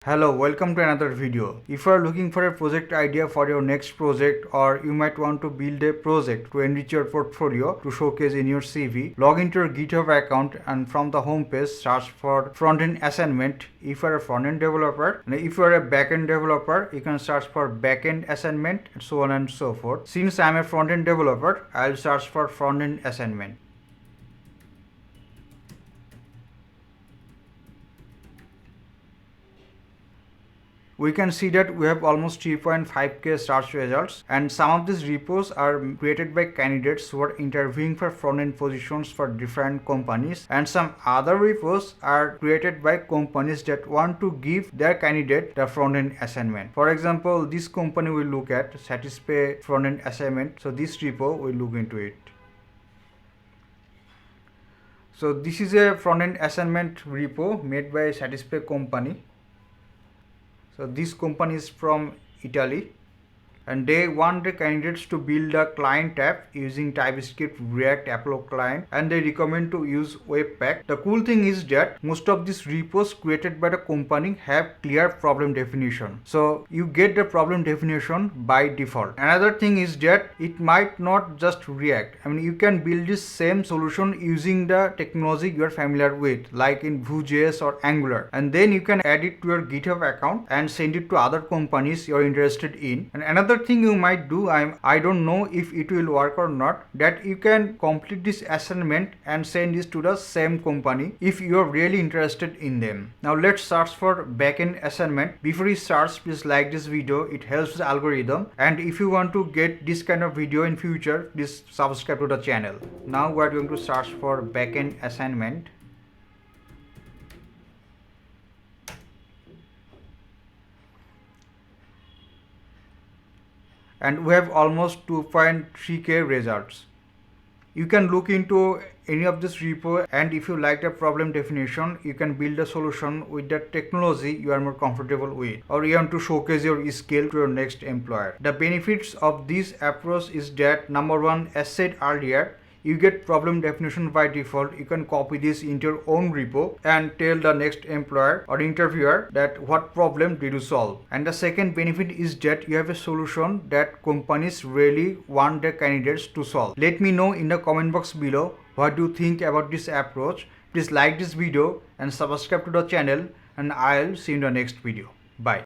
Hello, welcome to another video. If you are looking for a project idea for your next project, or you might want to build a project to enrich your portfolio to showcase in your CV, log into your GitHub account and from the home page search for front-end assignment if you are a front-end developer, and if you are a back-end developer you can search for back-end assignment and so on and so forth. Since I am a front-end developer, I will search for front-end assignment. We can see that we have almost 3.5k search results, and some of these repos are created by candidates who are interviewing for front-end positions for different companies, and some other repos are created by companies that want to give their candidate the front-end assignment. For example, this company will look at Satispay front-end assignment, so this repo will look into it. So this is a front-end assignment repo made by Satispay company. So this company is from Italy, and they want the candidates to build a client app using TypeScript, React, Apollo client, and they recommend to use Webpack. The cool thing is that most of these repos created by the company have clear problem definition. So you get the problem definition by default. Another thing is that it might not just React. I mean, you can build this same solution using the technology you are familiar with, like in Vue.js or Angular, and then you can add it to your GitHub account and send it to other companies you are interested in. And another thing you might do, I don't know if it will work or not, that you can complete this assignment and send this to the same company if you are really interested in them. Now let's search for backend assignment. Before you search, please like this video, it helps the algorithm, and if you want to get this kind of video in future, please subscribe to the channel. Now we are going to search for backend assignment. And we have almost 2.3k results. You can look into any of this repo, and if you like the problem definition, you can build a solution with the technology you are more comfortable with, or you want to showcase your skill to your next employer. The benefits of this approach is that, number one, as said earlier, you get problem definition by default. You can copy this into your own repo and tell the next employer or interviewer that what problem did you solve. And the second benefit is that you have a solution that companies really want their candidates to solve. Let me know in the comment box below what do you think about this approach. Please like this video and subscribe to the channel, and I'll see you in the next video. Bye.